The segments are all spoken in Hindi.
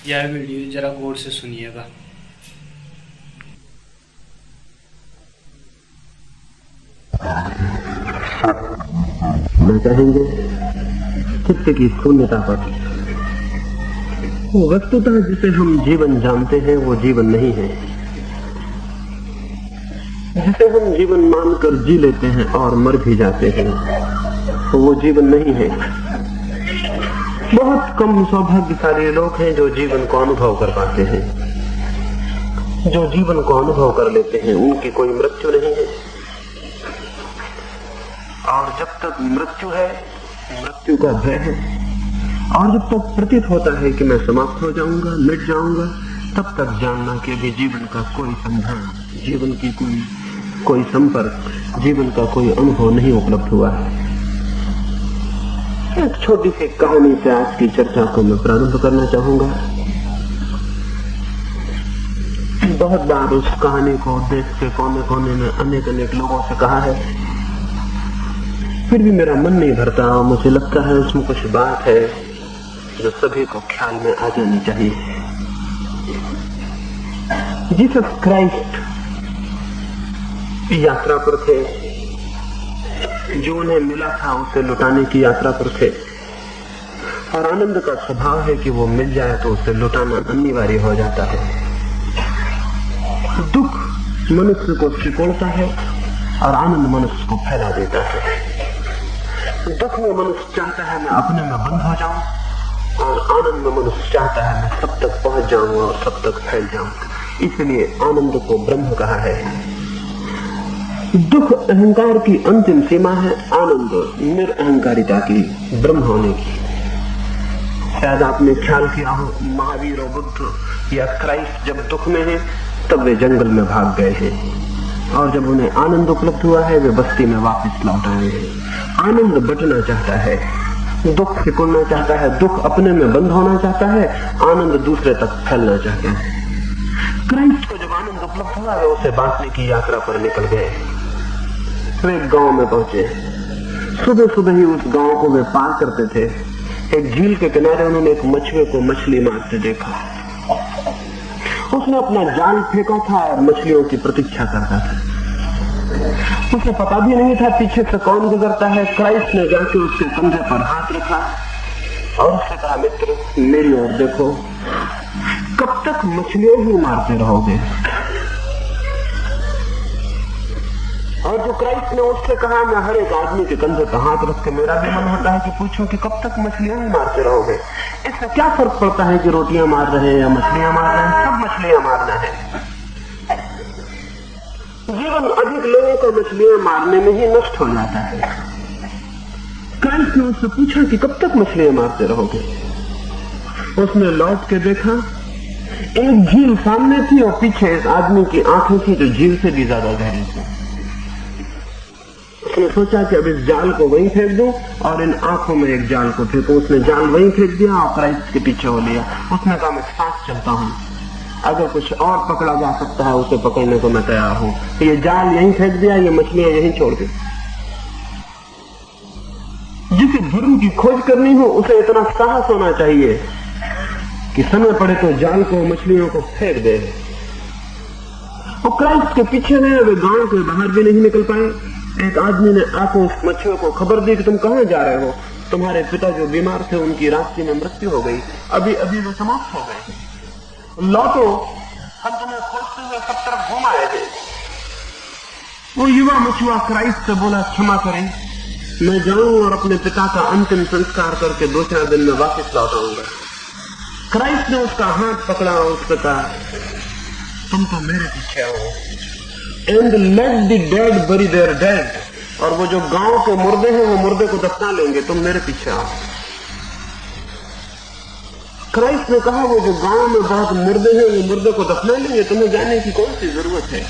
यह वीडियो जरा गौर से सुनिएगा। मैं कहेंगे चित्त की शून्यता पर। वस्तुतः जिसे हम जीवन जानते हैं वो जीवन नहीं है। जिसे हम जीवन मानकर जी लेते हैं और मर भी जाते हैं वो जीवन नहीं है। बहुत कम सौभाग्यशाली लोग हैं जो जीवन को अनुभव कर पाते हैं। जो जीवन को अनुभव कर लेते हैं उनकी कोई मृत्यु नहीं है। और जब तक मृत्यु है, मृत्यु का भय है, और जब तक प्रतीत होता है कि मैं समाप्त हो जाऊंगा, मिट जाऊंगा, तब तक जानना कि अभी जीवन का कोई संधान, जीवन की कोई संपर्क, जीवन का कोई अनुभव नहीं उपलब्ध हुआ है। एक छोटी सी कहानी से आज की चर्चा को मैं प्रारंभ करना चाहूंगा। बहुत बार उस कहानी को देश के कोने कोने में अनेक लोगों से कहा है, फिर भी मेरा मन नहीं भरता और मुझे लगता है उसमें कुछ बात है जो सभी को ख्याल में आ जानी चाहिए। जीसस क्राइस्ट यात्रा पर थे, जो उन्हें मिला था उसे लुटाने की यात्रा पर थे, और आनंद का स्वभाव है कि वो मिल जाए तो उसे लुटाना अनिवार्य हो जाता है। दुख मनुष्य को सिकोड़ता है और आनंद मनुष्य को फैला देता है। दुख में मनुष्य चाहता है मैं अपने में बंद हो जाऊं, और आनंद में मनुष्य चाहता है मैं सब तक पहुंच जाऊं और सब तक फैल जाऊं। इसलिए आनंद को ब्रह्म कहा है। दुख अहंकार की अंतिम सीमा है, आनंद निरअहंकारिता की, ब्रह्म होने की। शायद आपने ख्याल किया हो, महावीर और बुद्ध या क्राइस्ट जब दुख में है तब वे जंगल में भाग गए हैं, और जब उन्हें आनंद उपलब्ध हुआ है वे बस्ती में वापस लौट आए हैं। आनंद बटना चाहता है, दुख सिकुड़ना चाहता है, दुख अपने में बंद होना चाहता है, आनंद दूसरे तक फैलना चाहता है। क्राइस्ट को जब आनंद उपलब्ध हुआ वे उसे बांटने की यात्रा पर निकल गए। वे एक गांव में पहुंचे। सुबह सुबह ही उस गांव को वे पार करते थे। एक झील के किनारे उन्होंने एक मछुए को मछली मारते देखा। उसने अपना जाल फेंका था और मछलियों की प्रतीक्षा करता था। उसे पता भी नहीं था पीछे से कौन गुजरता है। क्राइस्ट ने जाके उसके कंधे पर हाथ रखा और उससे कहा, मित्र मेरी ओर देखो, कब तक मछलियों ही मारते रहोगे? और जो क्राइस्ट ने उससे कहा, मैं हर एक आदमी के कंधे पर हाथ रख के मेरा भी मन होता है कि पूछूं कि कब तक मछलियां ही मारते रहोगे? इससे क्या फर्क पड़ता है कि रोटियां मार रहे हैं या मछलियां मार रहे हैं? सब मछलियां मारना है। जीवन अधिक लोगों को मछलियां मारने में ही नष्ट हो जाता है। क्राइस्ट ने उससे पूछा कि कब तक मछलियां मारते रहोगे? उसने लौट के देखा, एक झील सामने थी और पीछे एक आदमी की आंखें थी जो झील से भी ज्यादा गहरी थी। उसने सोचा कि अब इस जाल को वहीं फेंक दूं और इन आंखों में एक जाल को फेंकूं। उसने जाल वहीं फेंक दिया और क्राइस्ट के पीछे हो लिया। उसने कहा, मैं साथ चलता हूं, अगर कुछ और पकड़ा जा सकता है उसे पकड़ने को मैं तैयार हूं। ये जाल यहीं फेंक दिया, ये मछलियां यहीं छोड़ दी। जिसे धर्म की खोज करनी हो उसे इतना साहस होना चाहिए कि समय पड़े तो जाल को, मछलियों को फेंक दे। और क्राइस्ट के पीछे गए, वे गांव के बाहर भी नहीं निकल पाए। एक आदमी ने आकर उस मछुए को खबर दी कि तुम कहां जा रहे हो? तुम्हारे पिता जो बीमार थे उनकी रास्ते में मृत्यु हो गई, अभी अभी वो समाप्त हो गए। लौटो, हम तुम्हें खोजते हुए सब तरफ घूम आए थे। वो युवा मछुआ क्राइस्ट से बोला, क्षमा करें, मैं जाऊं और अपने पिता का अंतिम संस्कार करके 2-4 दिन में वापस लौट आऊंगा। क्राइस्ट ने उसका हाथ पकड़ा और उससे कहा, तुम तो मेरे पीछे हो। एंड लेट द डेड बरी देयर डेड। और वो जो गांव के मुर्दे हैं वो मुर्दे को दफना लेंगे, तुम मेरे पीछे आओ। क्राइस्ट ने कहा, वो जो गांव में बहुत मुर्दे हैं वो मुर्दे को दफना लेंगे, तुम्हें जाने की कौन सी जरूरत है?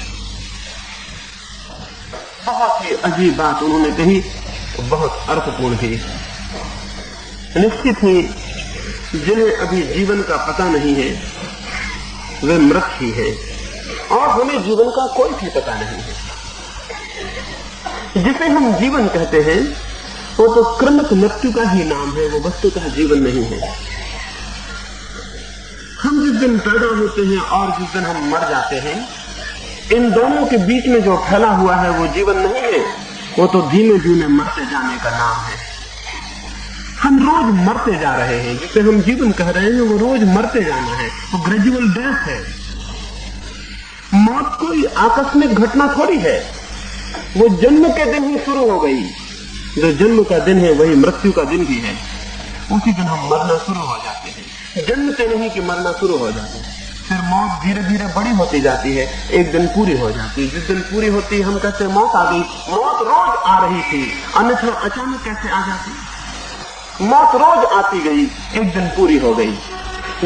बहुत ही अजीब बात उन्होंने कही, बहुत अर्थपूर्ण थी। निश्चित ही जिन्हें अभी जीवन का पता नहीं है वे मृत ही है, और हमें जीवन का कोई भी पता नहीं है। जिसे हम जीवन कहते हैं वो तो क्रमिक मृत्यु का ही नाम है, वो वस्तुतः जीवन नहीं है। हम दिन पैदा होते हैं और जिस दिन हम मर जाते हैं, इन दोनों के बीच में जो फैला हुआ है वो जीवन नहीं है, वो तो धीमे धीमे मरते जाने का नाम है। हम रोज मरते जा रहे हैं, जिसे हम जीवन कह रहे हैं वो रोज मरते जाना है, वो ग्रेजुअल डेथ है। मौत कोई आकस्मिक घटना थोड़ी है, वो जन्म के दिन ही शुरू हो गई। जो जन्म का दिन है वही मृत्यु का दिन भी है, उसी दिन हम मरना शुरू हो जाते हैं। जन्मते नहीं कि मरना शुरू हो जाते हैं, फिर मौत धीरे धीरे बड़ी होती जाती है, एक दिन पूरी हो जाती है। जिस दिन पूरी होती है हम कहते हैं मौत आ गई। मौत रोज आ रही थी, अन्यथा अचानक कैसे आ जाती? मौत रोज आती गई, एक दिन पूरी हो गई।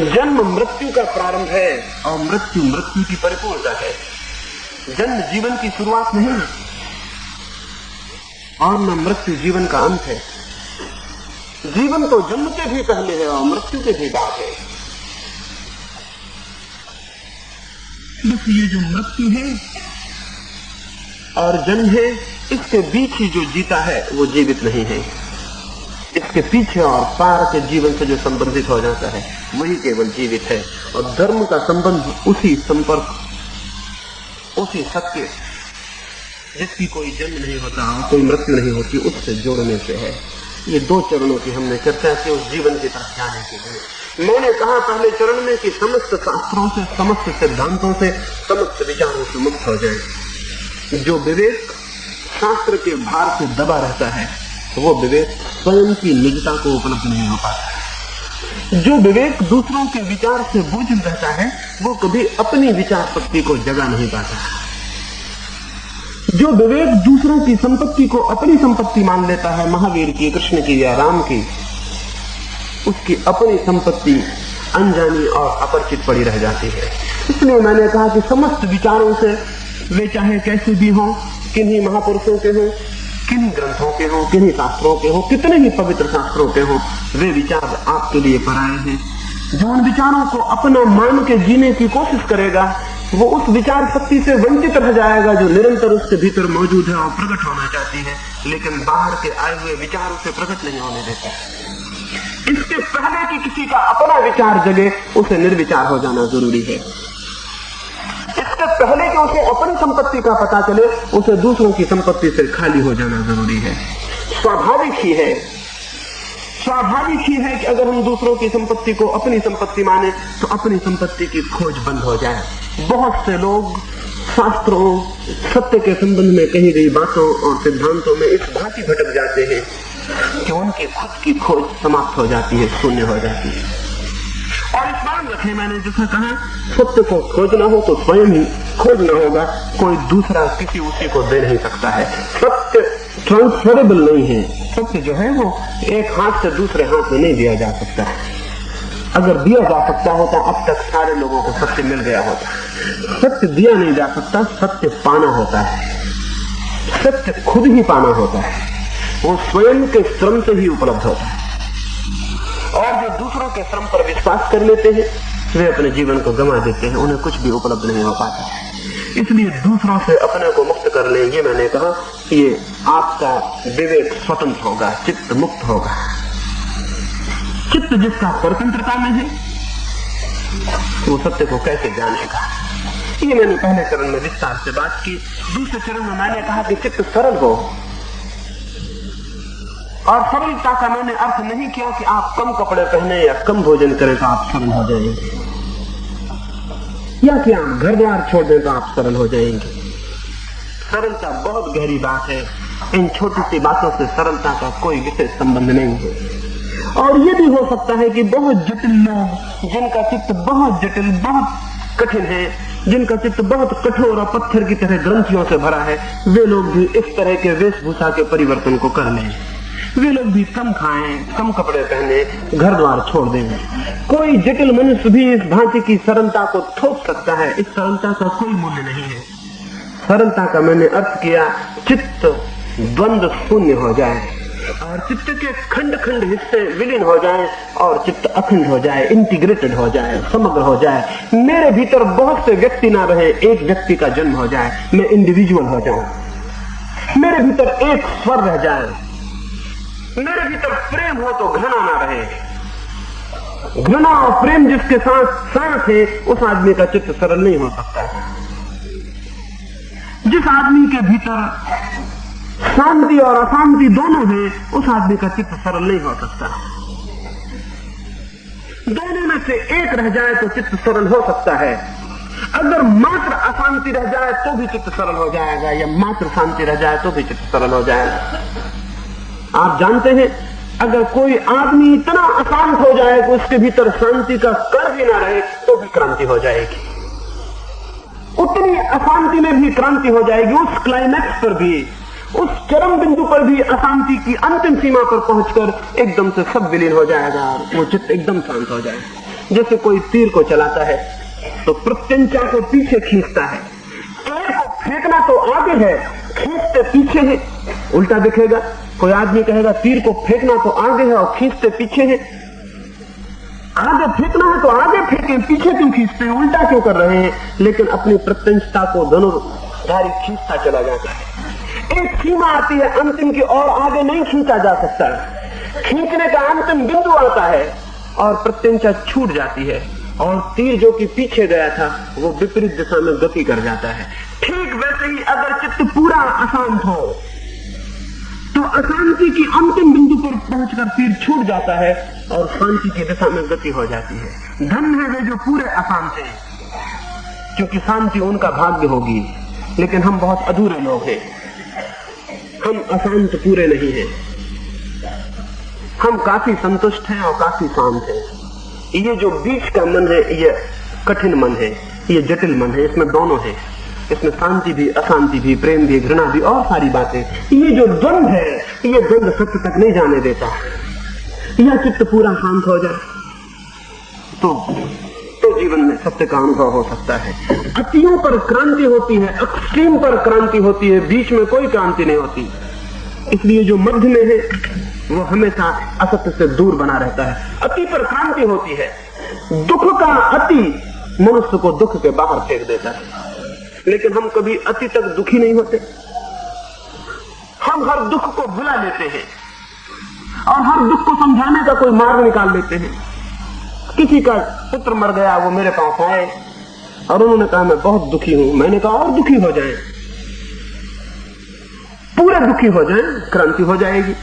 जन्म मृत्यु का प्रारंभ है और मृत्यु मृत्यु की परिपूर्णता है। जन्म जीवन की शुरुआत नहीं है और न मृत्यु जीवन का अंत है। जीवन तो जन्म के भी पहले है और मृत्यु के भी बाद है। बस ये जो मृत्यु है और जन्म है, इसके बीच ही जो जीता है वो जीवित नहीं है। इसके पीछे और पार के जीवन से जो संबंधित हो जाता है वही केवल जीवित है। और धर्म का संबंध उसी संपर्क, उसी सत्य जिसकी कोई जन्म नहीं होता और कोई मृत्यु नहीं होती, उससे जोड़ने से है। ये दो चरणों की हमने चर्चा की उस जीवन की तरफ जाने के लिए। मैंने कहा पहले चरण में कि समस्त शास्त्रों से, समस्त सिद्धांतों से, समस्त विचारों से मुक्त हो जाए। जो विवेक शास्त्र के भार से दबा रहता है वो विवेक स्वयं की निजता को उपलब्ध नहीं हो पाता। जो विवेक दूसरों के विचार से बोझिल रहता है वो कभी अपनी विचार शक्ति को जगा नहीं पाता। जो विवेक दूसरों की संपत्ति को अपनी संपत्ति मान लेता है, महावीर की, कृष्ण की या राम की, उसकी अपनी संपत्ति अनजानी और अपरिचित पड़ी रह जाती है। इसलिए मैंने कहा कि समस्त विचारों से, वे चाहे कैसे भी हों, किन्हीं महापुरुषों के हों, किन्हीं ग्रंथों के हों, किन्हीं शास्त्रों के हों, कितने ही पवित्र शास्त्रों के हों, वे विचार आपके लिए पराये हैं। जो उन विचारों को अपना मान के जीने की कोशिश करेगा वो उस विचार शक्ति से वंचित रह जाएगा जो निरंतर उसके भीतर मौजूद है और प्रकट होना चाहती है, लेकिन बाहर के आए हुए विचार उसे प्रकट नहीं होने देता। इसके पहले कि किसी का अपना विचार जगे, उसे निर्विचार हो जाना जरूरी है। इसके पहले कि उसे अपनी संपत्ति का पता चले, उसे दूसरों की संपत्ति से खाली हो जाना जरूरी है। स्वाभाविक ही है कि अगर हम दूसरों की संपत्ति को अपनी संपत्ति माने तो अपनी संपत्ति की खोज बंद हो जाए। बहुत से लोग शास्त्रों, सत्य के संबंध में कही गई बातों और सिद्धांतों में इस भांति भटक जाते हैं कि उनकी खुद की खोज समाप्त हो जाती है, शून्य हो जाती है। और इस बात रखें, मैंने जैसा कहा, सत्य को खोजना हो तो स्वयं ही खोजना होगा, कोई दूसरा किसी उसी को दे नहीं सकता है। सत्य ट्रांसफरेबल नहीं है। सत्य जो है वो एक हाथ से दूसरे हाथ में नहीं दिया जा सकता है। अगर दिया जा सकता होता अब तक सारे लोगों को सत्य मिल गया होता। सत्य दिया नहीं जा सकता, सत्य पाना होता है। सत्य खुद ही पाना होता है, वो स्वयं के श्रम से ही उपलब्ध होता है। और जो दूसरों के श्रम पर विश्वास कर लेते हैं वे अपने जीवन को गंवा देते हैं, उन्हें कुछ भी उपलब्ध नहीं हो पाता। इसलिए दूसरों से अपने को मुक्त कर लें, ये मैंने कहा, ये आपका विवेक स्वतंत्र होगा, चित्त मुक्त होगा। चित्त जिसका स्वतंत्रता में है वो सत्य को कैसे जानेगा? ये मैंने पहले चरण में विस्तार से बात की। दूसरे चरण में मैंने कहा कि चित्त सरल हो, और सरलता का मैंने अर्थ नहीं किया कि आप कम कपड़े पहने या कम भोजन करें तो आप सरल हो जाएंगे, या कि आप घर द्वार छोड़ दें तो आप सरल हो जाएंगे। सरलता बहुत गहरी बात है। इन छोटी सी बातों से सरलता का कोई विशेष संबंध नहीं है। और ये भी हो सकता है कि बहुत जटिल लोग, जिनका चित्त बहुत जटिल, बहुत कठिन है, जिनका चित्त बहुत कठोर और पत्थर की तरह ग्रंथियों से भरा है, वे लोग भी इस तरह के वेशभूषा के परिवर्तन को कर लें। वे लोग भी कम खाएं, कम कपड़े पहने, घर द्वार छोड़ देंगे। कोई जटिल मनुष्य भी इस भांति की सरलता को थोप सकता है। इस सरलता का कोई मूल्य नहीं है। सरलता का मैंने अर्थ किया, चित्त द्वंद्व शून्य हो जाए और चित्त के खंड खंड हिस्से विलीन हो जाएं और चित्त अखंड हो जाए, इंटीग्रेटेड हो जाए, समग्र हो जाए। मेरे भीतर बहुत से व्यक्ति ना रहे, एक व्यक्ति का जन्म हो जाए, मैं इंडिविजुअल हो जाऊं। मेरे भीतर एक स्वर रह जाए, मेरे भीतर प्रेम हो तो घृणा ना रहे, घृणा और प्रेम जिसके साथ साथ है, उस आदमी का चित्त सरल नहीं हो सकता। जिस आदमी के भीतर शांति और अशांति दोनों है, उस आदमी का चित्त सरल नहीं हो सकता। दोनों में से एक रह जाए तो चित्त सरल हो सकता है। अगर मात्र अशांति रह जाए तो भी चित्त सरल हो जाएगा, या मात्र शांति रह जाए तो भी चित्त सरल हो जाएगा। आप जानते हैं, अगर कोई आदमी इतना अशांत हो जाए कि उसके भीतर शांति का कण भी ना रहे, तो भी क्रांति हो जाएगी। उतनी अशांति में भी क्रांति हो जाएगी। उस क्लाइमैक्स पर भी, उस चरम बिंदु पर भी अशांति की अंतिम सीमा पर पहुंचकर एकदम से सब विलीन हो जाएगा, वो चित्त एकदम शांत हो जाएगा। जैसे कोई तीर को चलाता है तो प्रत्यंचा को पीछे खींचता है, तीर को फेंकना तो आगे है, खींचते पीछे है। उल्टा दिखेगा, कोई आदमी कहेगा तीर को फेंकना तो आगे है और खींचते पीछे है। आगे फेंकना है तो आगे फेंके, पीछे क्यों खींचते हैं, उल्टा क्यों कर रहे हैं? लेकिन अपनी प्रत्यंशता को धनुर्धारी खींचता चला जाता है। एक सीमा आती है अंतिम की, और आगे नहीं खींचा जा सकता। खींचने का अंतिम बिंदु आता है और प्रत्यंशा छूट जाती है, और तीर जो कि पीछे गया था वो विपरीत दिशा में गति कर जाता है। ठीक वैसे ही अगर चित्त पूरा अशांत हो तो अशांति की अंतिम बिंदु पर पहुंचकर तीर छूट जाता है और शांति की दिशा में गति हो जाती है। धन है वे जो पूरे अशांत हैं, क्योंकि शांति उनका भाग्य होगी। लेकिन हम बहुत अधूरे लोग हैं, हम अशांत पूरे नहीं हैं। हम काफी संतुष्ट हैं और काफी शांत हैं। ये जो बीच का मन है, ये कठिन मन है, ये जटिल मन है। इसमें दोनों है, इसमें शांति भी, अशांति भी, प्रेम भी, घृणा भी, और सारी बातें। ये जो द्वंद है, ये द्वंद सत्य तक नहीं जाने देता। यह चित्त पूरा शांत हो जाए तो जीवन में सत्य का अनुभव हो सकता है। अतियों पर क्रांति होती है, एक्सट्रीम पर क्रांति होती है, बीच में कोई क्रांति नहीं होती। इसलिए जो मध्य में है वो हमेशा असत्य से दूर बना रहता है। अति पर क्रांति होती है। दुख का अति मनुष्य को दुख के बाहर फेंक देता है, लेकिन हम कभी अति तक दुखी नहीं होते। हम हर दुख को भुला लेते हैं और हर दुख को समझाने का कोई मार्ग निकाल लेते हैं। किसी का पुत्र मर गया, वो मेरे पास आए और उन्होंने कहा मैं बहुत दुखी हूं। मैंने कहा और दुखी हो जाएं, पूरे दुखी हो जाएं, क्रांति हो जाएगी।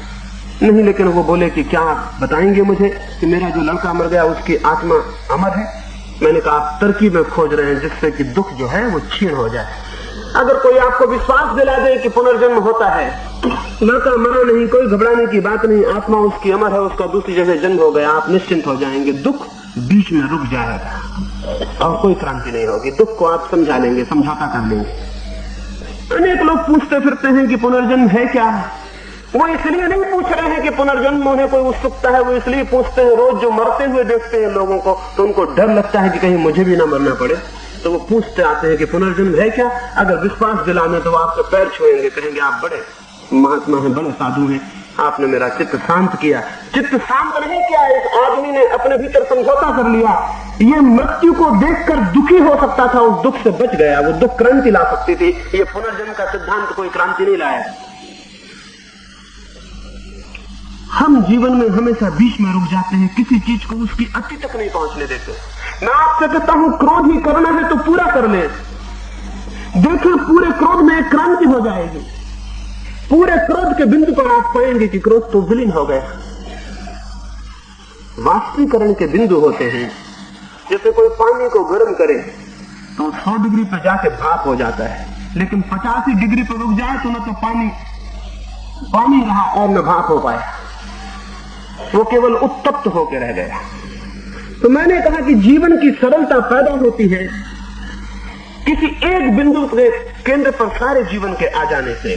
नहीं, लेकिन वो बोले कि क्या आप बताएंगे मुझे कि मेरा जो लड़का मर गया उसकी आत्मा अमर है? मैंने कहा आप तरकीब में खोज रहे हैं जिससे कि दुख जो है वो क्षीण हो जाए। अगर कोई आपको विश्वास दिला दे कि पुनर्जन्म होता है, लड़का मरा नहीं, कोई घबराने की बात नहीं, आत्मा उसकी अमर है, उसका दूसरी जगह जन्म हो गया, आप निश्चिंत हो जाएंगे। दुख बीच में रुक जाएगा और कोई क्रांति नहीं होगी। दुख को आप समझा लेंगे, समझौता कर लेंगे। अनेक लोग पूछते फिरते हैं कि पुनर्जन्म है क्या। वो इसलिए नहीं पूछ रहे हैं कि पुनर्जन्म उन्हें कोई उत्सुकता है, वो इसलिए पूछते हैं, रोज जो मरते हुए देखते हैं लोगों को तो उनको डर लगता है कि कहीं मुझे भी ना मरना पड़े, तो वो पूछते आते हैं कि पुनर्जन्म है क्या। अगर विश्वास दिलाने तो वो आपके पैर छुएंगे, कहेंगे आप बड़े महात्मा हैं, बड़े साधु हैं, आपने मेरा चित्त शांत किया। चित्त शांत नहीं किया, एक आदमी ने अपने भीतर समझौता कर लिया। ये मृत्यु को देखकर दुखी हो सकता था, उस दुख से बच गया। वो दुख क्रांति ला सकती थी, ये पुनर्जन्म का सिद्धांत कोई क्रांति नहीं लाया। हम जीवन में हमेशा बीच में रुक जाते हैं, किसी चीज को उसकी अति तक नहीं पहुंचने देते। मैं आपसे कहता हूं क्रोध ही करना है तो पूरा कर ले। देखिए पूरे क्रोध में एक क्रांति हो जाएगी। पूरे क्रोध के बिंदु पर आप पाएंगे कि क्रोध तो विलीन हो गया। वाष्पीकरण के बिंदु होते हैं, जैसे कोई पानी को गर्म करे तो 100 डिग्री पर जाके भाप हो जाता है, लेकिन 85 डिग्री पर रुक जाए तो न तो पानी रहा और न भाप हो पाया, वो केवल उत्तप्त होकर रह गया। तो मैंने कहा कि जीवन की सरलता पैदा होती है किसी एक बिंदु के केंद्र पर सारे जीवन के आ जाने से,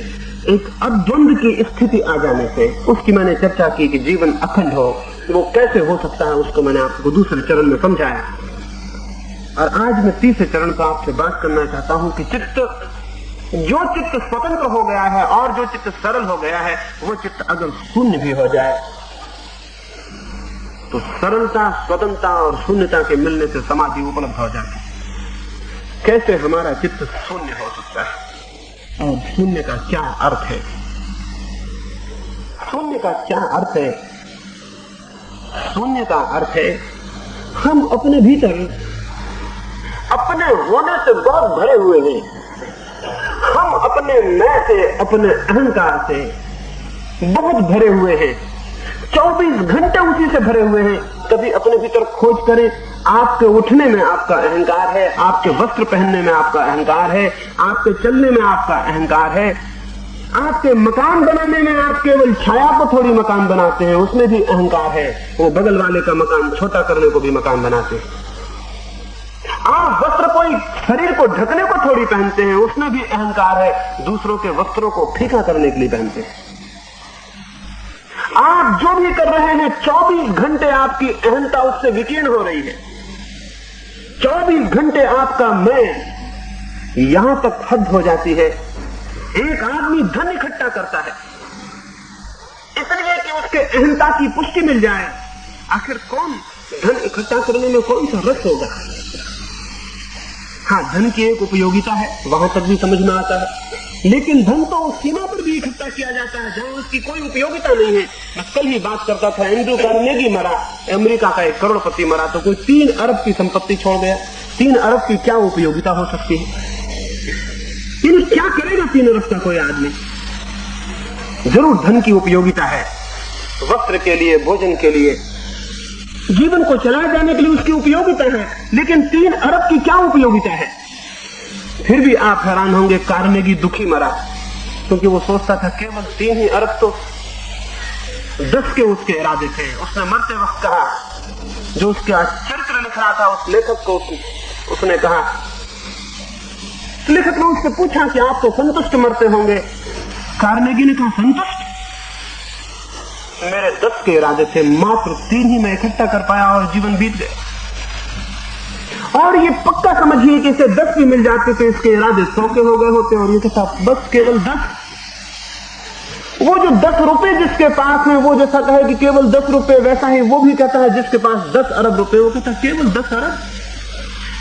एक अद्वंद की स्थिति आ जाने से। उसकी मैंने चर्चा की कि जीवन अखंड हो, वो कैसे हो सकता है, उसको मैंने आपको दूसरे चरण में समझाया। और आज मैं तीसरे चरण पर आपसे बात करना चाहता हूं कि जो चित्त स्वतंत्र हो गया है और जो चित्त सरल हो गया है, वो चित्त अगर शून्य भी हो जाए तो सरलता, स्वतंत्रता और शून्यता के मिलने से समाधि उपलब्ध हो जाती है। कैसे हमारा चित्त शून्य हो सकता है और शून्य का क्या अर्थ है? शून्य का क्या अर्थ है? शून्य का अर्थ है हम अपने भीतर अपने होने से बहुत भरे हुए हैं। हम अपने मैं से, अपने अहंकार से बहुत भरे हुए हैं। 24 घंटे उसी से भरे हुए हैं। कभी अपने भीतर खोज करें, आपके उठने में आपका अहंकार है, आपके वस्त्र पहनने में आपका अहंकार है, आपके चलने में आपका अहंकार है, आपके मकान बनाने में आप केवल छाया को थोड़ी मकान बनाते हैं, उसमें भी अहंकार है। वो बगल वाले का मकान छोटा करने को भी मकान बनाते हैं। आप वस्त्र कोई शरीर को ढकने को थोड़ी पहनते हैं, उसमें भी अहंकार है। दूसरों के वस्त्रों को फीका करने के लिए पहनते हैं। आप जो भी कर रहे हैं 24 घंटे आपकी अहंता उससे विकीर्ण हो रही है। 24 घंटे आपका मैं यहां तक हद हो जाती है। एक आदमी धन इकट्ठा करता है इसलिए कि उसके अहंता की पुष्टि मिल जाए। आखिर कौन धन इकट्ठा करने में कौन सा रस होगा? हाँ, धन की एक उपयोगिता है, वहां तक भी समझ में आता है, लेकिन धन तो उस सीमा पर भी इकट्ठा किया जाता है जहां उसकी कोई उपयोगिता नहीं है। मैं कल ही बात करता था, एंड्रू कार्नेगी मरा, अमेरिका का एक करोड़पति मरा तो कोई 3 अरब की संपत्ति छोड़ गया। 3 अरब की क्या उपयोगिता हो सकती है? क्या करेगा 3 अरब का कोई आदमी? जरूर धन की उपयोगिता है, वस्त्र के लिए, भोजन के लिए, जीवन को चलाए जाने के लिए उसकी उपयोगिता है, लेकिन 3 अरब की क्या उपयोगिता है? फिर भी आप हैरान होंगे, कार्नेगी दुखी मरा क्योंकि वो सोचता था केवल 3 ही अरब तो 10 के उसके इरादे थे। उसने मरते वक्त कहा, जो उसका चरित्र लिख रहा था उस लेखक को, उसने कहा, लेखक ने उससे पूछा कि आप तो संतुष्ट मरते होंगे। कार्नेगी ने कहा, संतुष्ट? मेरे 10 के इरादे थे, मात्र 3 ही मैं इकट्ठा कर पाया और जीवन बीत गया। और ये पक्का समझिए कि इसे 10 भी मिल जाते तो इसके इरादे 100 के हो गए होते, और ये कहता बस केवल 10। वो जो 10 रुपए जिसके पास है, वो जैसा कहे कि केवल 10 रुपए, वैसा ही वो भी कहता है जिसके पास 10 अरब रुपए, वो कहता केवल 10 अरब।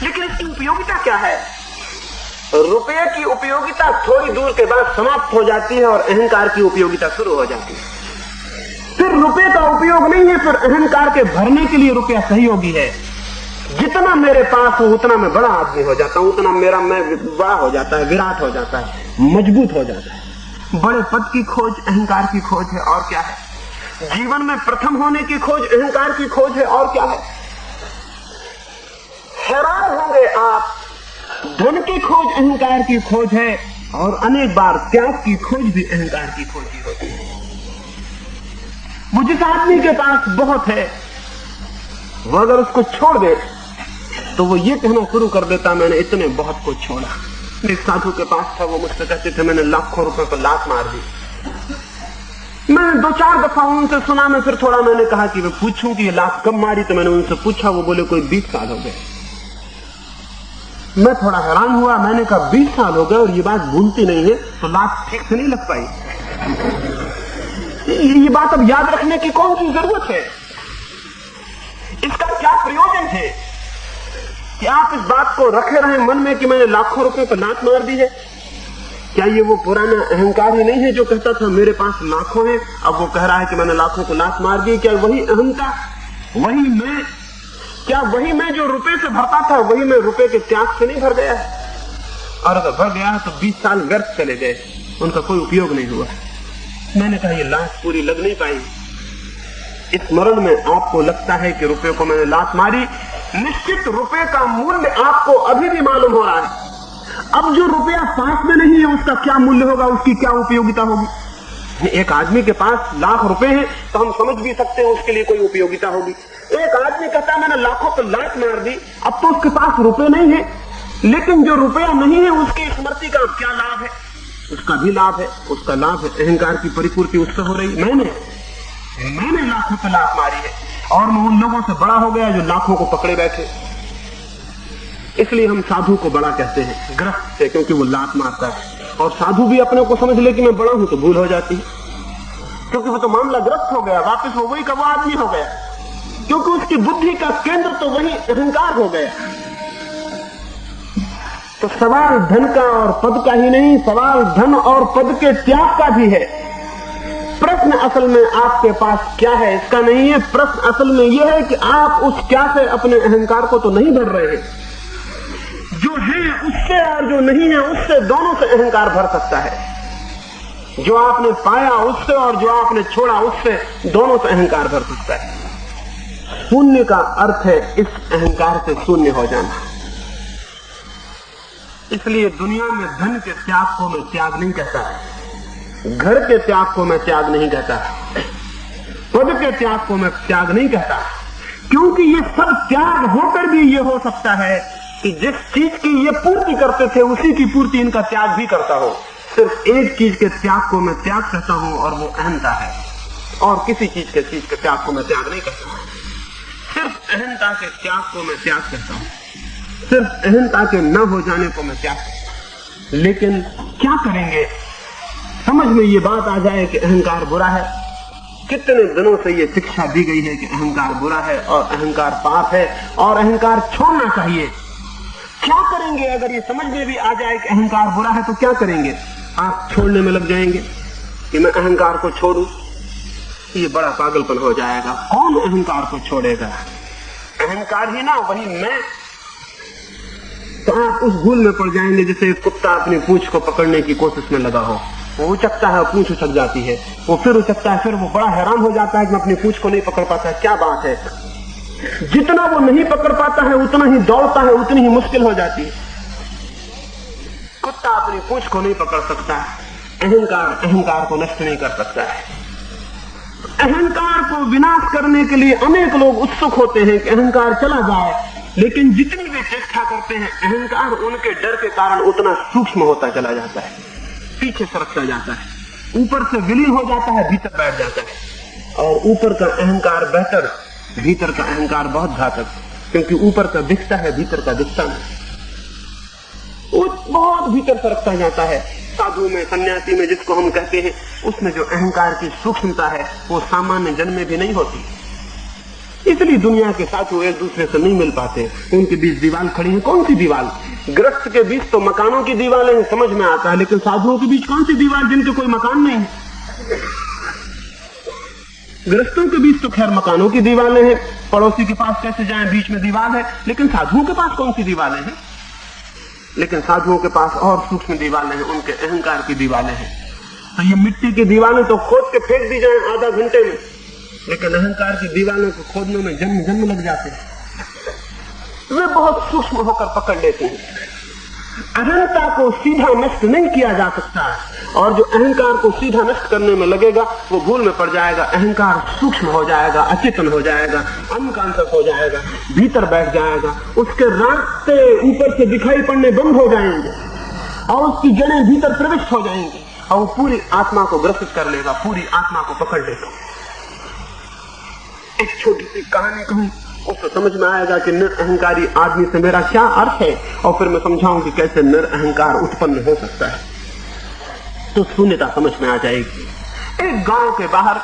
लेकिन इसकी उपयोगिता क्या है? रुपये की उपयोगिता थोड़ी दूर के बाद समाप्त हो जाती है और अहंकार की उपयोगिता शुरू हो जाती है। फिर रुपये का उपयोग नहीं है, फिर अहंकार के भरने के लिए रुपया सहयोगी है। जितना मेरे पास हो उतना मैं बड़ा आदमी हो जाता हूं, उतना मेरा मैं बड़ा हो जाता है, विराट हो जाता है, मजबूत हो जाता है। बड़े पद की खोज अहंकार की खोज है, और क्या है? जीवन में प्रथम होने की खोज अहंकार की खोज है, और क्या है? हैरान होंगे आप, धन की खोज अहंकार की खोज है, और अनेक बार त्याग की खोज भी अहंकार की खोज ही होती है। वो जिस आदमी के पास बहुत है, वो अगर उसको छोड़ दे तो वो ये कहना शुरू कर देता, मैंने इतने बहुत को छोड़ा। एक साधु के पास था, वो मुझसे कहते थे मैंने लाखों रुपए पर लात मार दी। मैंने 2-4 दफा उनसे सुना, मैं फिर थोड़ा मैंने कहा कि मैं पूछूं कि ये लात कब मारी, तो मैंने उनसे पूछा, वो बोले कोई 20 साल हो गए। मैं थोड़ा हैरान हुआ, मैंने कहा 20 साल हो गए और ये बात भूलती नहीं है, तो लात ठीक से नहीं लग पाई। ये बात अब याद रखने की कौन सी जरूरत है? इसका क्या प्रयोजन है कि आप इस बात को रखे रहे मन में कि मैंने लाखों रुपए पर लात मार दी है? क्या ये वो पुराना अहंकार ही नहीं है जो कहता था मेरे पास लाखों है, अब वो कह रहा है कि मैंने लाखों को लात मार दी? क्या वही अहंता, वही मैं, क्या वही मैं जो रुपए से भरता था, वही मैं रुपए के त्याग से नहीं भर गया है? और अगर भर गया तो 20 साल व्यर्थ चले गए, उनका कोई उपयोग नहीं हुआ। मैंने कहा ये लात पूरी लग नहीं पाई। इस मरण में आपको लगता है कि रुपए को मैंने लात मारी, निश्चित रुपए का मूल्य आपको अभी भी मालूम हो रहा है। अब जो रुपया पास में नहीं है उसका क्या मूल्य होगा, उसकी क्या उपयोगिता होगी? एक आदमी के पास लाख रुपए हैं तो हम समझ भी सकते हैं उसके लिए कोई उपयोगिता होगी। एक आदमी कहता है मैंने लाखों पर लात मार दी, अब तो उसके पास रुपए नहीं है, लेकिन जो रुपया नहीं है उसकी स्मृति का क्या लाभ है? उसका भी लाभ है, उसका लाभ है, अहंकार की परिपूर्ति उससे हो रही। मैंने लाखों पे लात मारी है और मैं उन लोगों से बड़ा हो गया जो लाखों को पकड़े बैठे। इसलिए हम साधु को बड़ा कहते हैं, ग्रस्त से, क्योंकि वो लात मारता है। और साधु भी अपने को समझ ले कि मैं बड़ा हूं तो भूल हो जाती है, क्योंकि वो तो मामला ग्रस्त हो गया, वापस वो वही का वो आदमी हो गया, क्योंकि उसकी बुद्धि का केंद्र तो वही अहंकार हो गया। तो सवाल धन का और पद का ही नहीं, सवाल धन और पद के त्याग का भी है। प्रश्न प्रश्न असल में आपके पास क्या है इसका नहीं है, प्रश्न असल में यह है कि आप उस क्या से अपने अहंकार को तो नहीं भर रहे हैं। जो है उससे और जो नहीं है उससे, दोनों से अहंकार भर सकता है। जो आपने पाया उससे और जो आपने छोड़ा उससे, दोनों से अहंकार भर सकता है। शून्य का अर्थ है इस अहंकार से शून्य हो जाना। इसलिए दुनिया में धन के त्याग को मैं त्याग नहीं कहता, घर के त्याग को मैं त्याग नहीं कहता, पद के त्याग को मैं त्याग नहीं कहता, क्योंकि ये सब त्याग होकर भी ये हो सकता है कि जिस चीज की ये पूर्ति करते थे उसी की पूर्ति इनका त्याग भी करता हो। सिर्फ एक चीज के त्याग को मैं त्याग कहता हूं और वो अहंता है, और किसी चीज के त्याग को मैं त्याग नहीं कहता। सिर्फ अहंता के त्याग को मैं त्याग कहता हूं, सिर्फ अहंता के न हो जाने को मैं त्याग कहता हूं। लेकिन क्या करेंगे, समझ में ये बात आ जाए कि अहंकार बुरा है। कितने दिनों से ये शिक्षा दी गई है कि अहंकार बुरा है और अहंकार पाप है और अहंकार छोड़ना चाहिए। क्या करेंगे अगर ये समझ में भी आ जाए कि अहंकार बुरा है तो क्या करेंगे? आप छोड़ने में लग जाएंगे कि मैं अहंकार को छोड़ूं, ये बड़ा पागलपन हो जाएगा। कौन अहंकार को छोड़ेगा? अहंकार ही ना वही मैं। तो आप उस भूल में पड़ जाएंगे जैसे एक कुत्ता अपनी पूंछ को पकड़ने की कोशिश में लगा हो। वो उचकता है, पूंछ उचक जाती है, वो फिर उचकता है, फिर वो बड़ा हैरान हो जाता है कि मैं अपनी पूंछ को नहीं पकड़ पाता। क्या बात है? जितना वो नहीं पकड़ पाता है उतना ही दौड़ता है, उतनी ही मुश्किल हो जाती है। कुत्ता अपनी पूंछ को नहीं पकड़ सकता, अहंकार को नष्ट नहीं कर सकता है। अहंकार को विनाश करने के लिए अनेक लोग उत्सुक होते हैं कि अहंकार चला जाए, लेकिन जितनी वे चेष्टा करते हैं अहंकार उनके डर के कारण उतना सूक्ष्म होता चला जाता है, पीछे सरकता जाता है, ऊपर से विलीन हो जाता है, भीतर बैठ जाता है। और ऊपर का अहंकार बेहतर, भीतर का अहंकार बहुत घातक, क्योंकि ऊपर का दिखता है, भीतर का दिखता नहीं। वो बहुत भीतर सरकता जाता है। साधु में, सन्यासी में, जिसको हम कहते हैं, उसमें जो अहंकार की सूक्ष्मता है वो सामान्य जन में भी नहीं होती। इसलिए दुनिया के साधु एक दूसरे से नहीं मिल पाते, उनके बीच दीवार खड़ी है। कौन सी दीवार? गृहस्थ के बीच तो मकानों की दीवारें हैं, समझ में आता है, लेकिन साधुओं के बीच कौन सी दीवार जिनके कोई मकान नहीं है? गृहस्थों के बीच तो खैर मकानों की दीवारें हैं, पड़ोसी के पास कैसे जाएं, बीच में दीवार है। लेकिन साधुओं के पास कौन सी दीवारें हैं? लेकिन साधुओं के पास और सूक्ष्म दीवारें हैं, उनके अहंकार की दीवारें हैं। तो ये मिट्टी की दीवारें तो खोद के फेंक दी जाए आधा घंटे में, लेकिन अहंकार की दीवारों को खोदने में जन्म लग जाते हैं। वे बहुत सूक्ष्म होकर पकड़ लेते हैं। अहंता को सीधा नष्ट नहीं किया जा सकता, और जो अहंकार को सीधा नष्ट करने में लगेगा वो भूल में पड़ जाएगा। अहंकार सूक्ष्म हो जाएगा, अचेतन हो जाएगा, अनकॉन्शियस हो जाएगा, भीतर बैठ जाएगा। उसके रास्ते ऊपर से दिखाई पड़ने बंद हो जाएंगे और उसकी जड़ें भीतर प्रविष्ट हो जाएंगी और वो पूरी आत्मा को ग्रसित कर लेगा, पूरी आत्मा को पकड़ लेगा। एक छोटी सी कहानी कहूं, उसको समझ में आएगा कि निरअहंकारी आदमी से मेरा क्या अर्थ है, और फिर मैं समझाऊं कि कैसे निरअहंकार उत्पन्न हो सकता है, तो शून्यता समझ में आ जाएगी। एक गांव के बाहर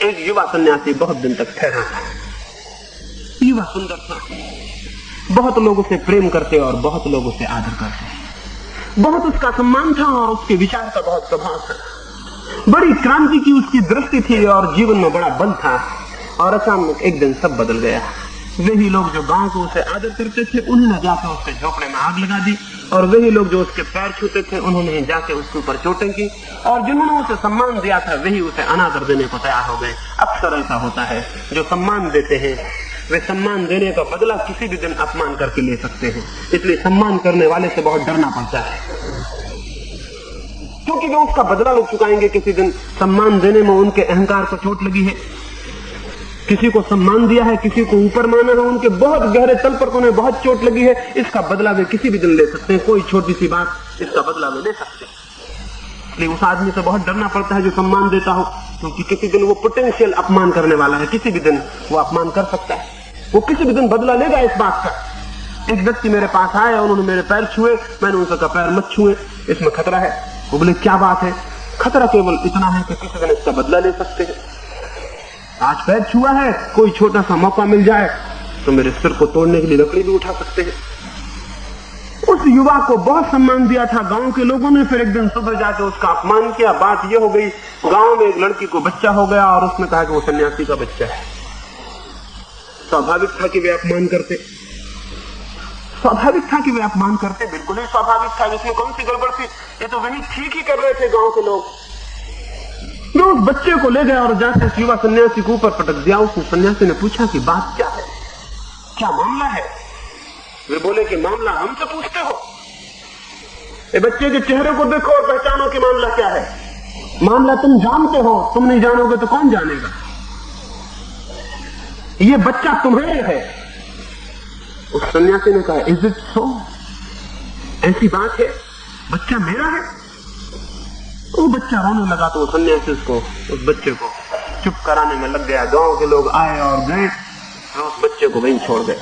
एक युवा सन्यासी बहुत दिन तक ठहरा था। युवा सुंदर था, बहुत लोगों से प्रेम करते और बहुत लोगों से आदर करते, बहुत उसका सम्मान था और उसके विचार का बहुत प्रभाव था। बड़ी क्रांति की उसकी दृष्टि थी और जीवन में बड़ा बल था। और अचानक एक दिन सब बदल गया। वही लोग जो गांव को उसे आदर करते थे उन्होंने जाकर उसके झोपड़े में आग लगा दी, और वही लोग जो उसके पैर छूते थे उन्होंने जाके उसके ऊपर चोटें की, और जिन्होंने उसे सम्मान दिया था वही उसे अनादर देने को तैयार हो गए। अक्सर ऐसा होता है, जो सम्मान देते हैं वे सम्मान देने का बदला किसी भी दिन अपमान करके ले सकते हैं। इसलिए सम्मान करने वाले से बहुत डरना पड़ता है, क्योंकि वे उसका बदला लोग चुकाएंगे किसी दिन। सम्मान देने में उनके अहंकार को चोट लगी है, किसी को सम्मान दिया है, किसी को ऊपर माना है, उनके बहुत गहरे तल पर उन्हें बहुत चोट लगी है। इसका बदला वे किसी भी दिन ले सकते हैं, कोई छोटी सी बात इसका बदला वे ले सकते हैं। इसलिए उस आदमी से बहुत डरना पड़ता है जो सम्मान देता हो, क्योंकि किसी दिन वो पोटेंशियल अपमान करने वाला है, किसी भी दिन वो अपमान कर सकता है, वो किसी भी दिन बदला लेगा इस बात का। एक व्यक्ति मेरे पास आए और उन्होंने मेरे पैर छुए, मैंने उनसे कहा पैर मत छुए, इसमें खतरा है। वो बोले क्या बात है? खतरा केवल इतना है कि किसी दिन इसका बदला ले सकते हैं। आज पैर छुआ है, कोई छोटा सा मौका मिल जाए तो मेरे सिर को तोड़ने के लिए लकड़ी भी उठा सकते हैं। उस युवा को बहुत सम्मान दिया था गांव के लोगों ने। फिर एक दिन सुबह जाकर उसका अपमान किया। बात यह हो गई, गांव में एक लड़की को बच्चा हो गया और उसने कहा कि वो सन्यासी का बच्चा है। स्वाभाविक था कि वे अपमान करते, बिल्कुल ही स्वाभाविक था। इसमें कौन सी गड़बड़ थी? ये तो वही ठीक ही कर रहे थे गांव के लोग। जो उस बच्चे को ले गया और जाके उस युवा सन्यासी को ऊपर पटक दिया। उस सन्यासी ने पूछा कि बात क्या है, क्या मामला है? वे बोले कि मामला हमसे पूछते हो? ये बच्चे के चेहरे को देखो और पहचानो कि मामला क्या है। मामला तुम जानते हो, तुम नहीं जानोगे तो कौन जानेगा? ये बच्चा तुम्हारे है। उस सन्यासी ने कहा, इज इट सो? ऐसी बात है, बच्चा मेरा है? वो बच्चा रोने लगा तो सन्यासी उस बच्चे को चुप कराने में लग गया। गांव के लोग आए और गए, उस बच्चे को वहीं छोड़ गए।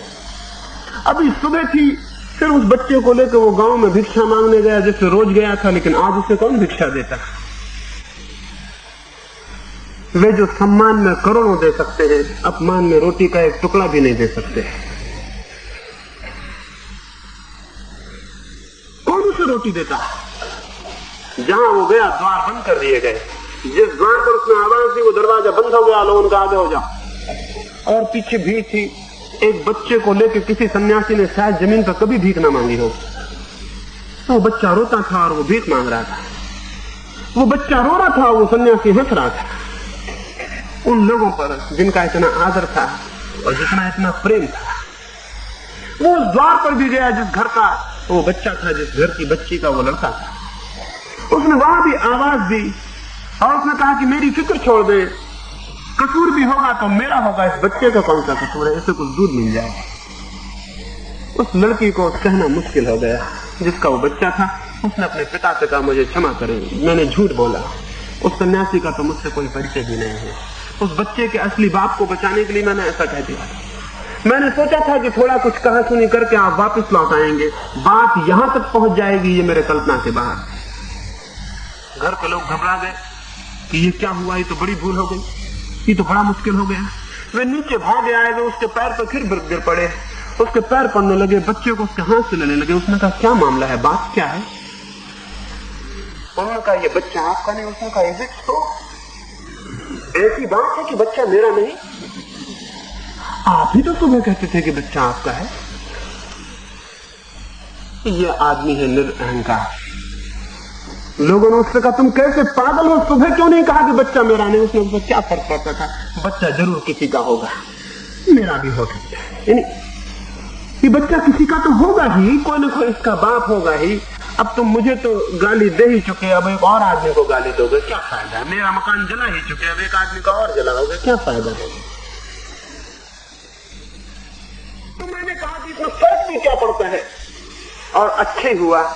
अभी सुबह थी, फिर उस बच्चे को लेकर वो गांव में भिक्षा मांगने गया जैसे रोज गया था। लेकिन आज उसे कौन भिक्षा देता? वे जो सम्मान में करोड़ों दे सकते हैं, अपमान में रोटी का एक टुकड़ा भी नहीं दे सकते। कौन उसे रोटी देता? जहां वो गया द्वार बंद कर दिए गए। जिस द्वार पर उसने आवाज दी वो दरवाजा बंद हो गया। लोगों का आगे हो जाओ। और पीछे भीख थी। एक बच्चे को लेकर किसी सन्यासी ने शायद जमीन पर कभी भीख ना मांगी हो। वो बच्चा रोता था और वो भीख मांग रहा था। वो बच्चा रो रहा था, वो सन्यासी हंस रहा था। उन लोगों पर जिनका इतना आदर था और जितना इतना प्रेम था। वो उस द्वार पर भी गया जिस घर का वो बच्चा था, जिस घर की बच्ची का वो लड़का था। उसने वहां भी आवाज दी और उसने कहा कि मेरी फिक्र छोड़ दे, कसूर भी होगा तो मेरा होगा, इस बच्चे का कौन सा कसूर है? इसे कुछ दूध मिल जाए। उस लड़की को सहना मुश्किल हो गया जिसका वो बच्चा था। उसने अपने पिता से कहा, मुझे क्षमा करें, मैंने झूठ बोला। उस सन्यासी का तो मुझसे कोई परिचय भी नहीं है। उस बच्चे के असली बाप को बचाने के लिए मैंने ऐसा कह दिया। मैंने सोचा था कि थोड़ा कुछ कहा सुनी करके आप वापस लौट आएंगे। बात यहां तक पहुंच जाएगी, ये मेरे कल्पना के बाहर। घर के लोग घबरा गए कि ये क्या हुआ, ये तो बड़ी भूल हो गई, ये तो बड़ा मुश्किल हो गया। वे नीचे भागे आए, वे उसके पैर पर फिर गिर पड़े, उसके पैर पड़ने लगे, बच्चे को उसके हाथ से लेने लगे। उसने कहा, क्या मामला है, बात क्या है? उन्होंने कहा, ये बच्चा आपका नहीं। उसने कहा, इज इट सो? ऐसी बात है कि बच्चा मेरा नहीं? आप ही तो सुबह कहते थे कि बच्चा आपका है। ये आदमी है निरअहंकार। लोगों ने उससे कहा, तुम कैसे पागल हो, सुबह क्यों नहीं कहा कि बच्चा मेरा नहीं? उसने उसको क्या फर्क पड़ता था, बच्चा जरूर किसी का होगा, मेरा भी हो सकता है। ये बच्चा किसी का तो होगा ही, कोई ना कोई इसका बाप होगा ही। अब तुम मुझे तो गाली दे ही चुके, अब एक और आदमी को गाली दोगे, क्या फायदा है? मेरा मकान जला ही चुके, अब एक आदमी का और जलाओगे, क्या फायदा है? तो मैंने कहा कि इसमें फर्क भी क्या पड़ता है। और अच्छे हुआ,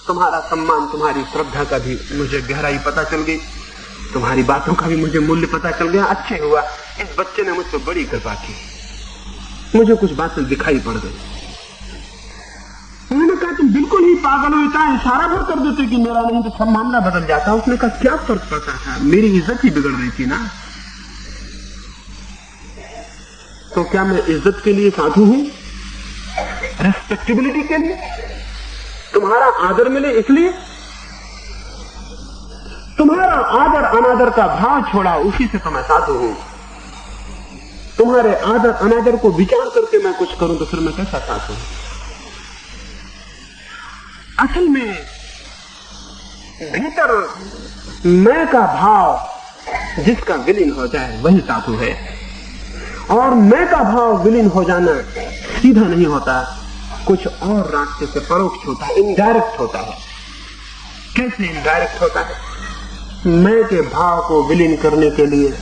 तुम्हारा सम्मान, तुम्हारी श्रद्धा का भी मुझे गहराई पता चल गई, तुम्हारी बातों का भी मुझे मूल्य पता चल गया। अच्छे हुआ, इस बच्चे ने मुझसे बड़ी कृपा की, मुझे कुछ बातें दिखाई पड़ गई। मैंने कहा, तुम बिल्कुल ही पागल हो, इतना इशारा भर कर देते कि मेरा नहीं तो सब मामला बदल जाता। उसने कहा, क्या फर्क पड़ता था, मेरी इज्जत ही बिगड़ रही थी ना। तो क्या मैं इज्जत के लिए साधु हूं, रेस्पेक्टेबिलिटी के लिए, तुम्हारा आदर मिले इसलिए? तुम्हारा आदर अनादर का भाव छोड़ा, उसी से तो मैं साधु हूं। तुम्हारे आदर अनादर को विचार करके मैं कुछ करूं तो फिर मैं कैसा साधु हूं? असल में भीतर मैं का भाव जिसका विलीन हो जाए वही साधु है। और मैं का भाव विलीन हो जाना सीधा नहीं होता, कुछ और रास्ते से परोक्ष होता है, इनडायरेक्ट होता है। कैसे इनडायरेक्ट होता है? मैं के भाव को विलीन करने के लिए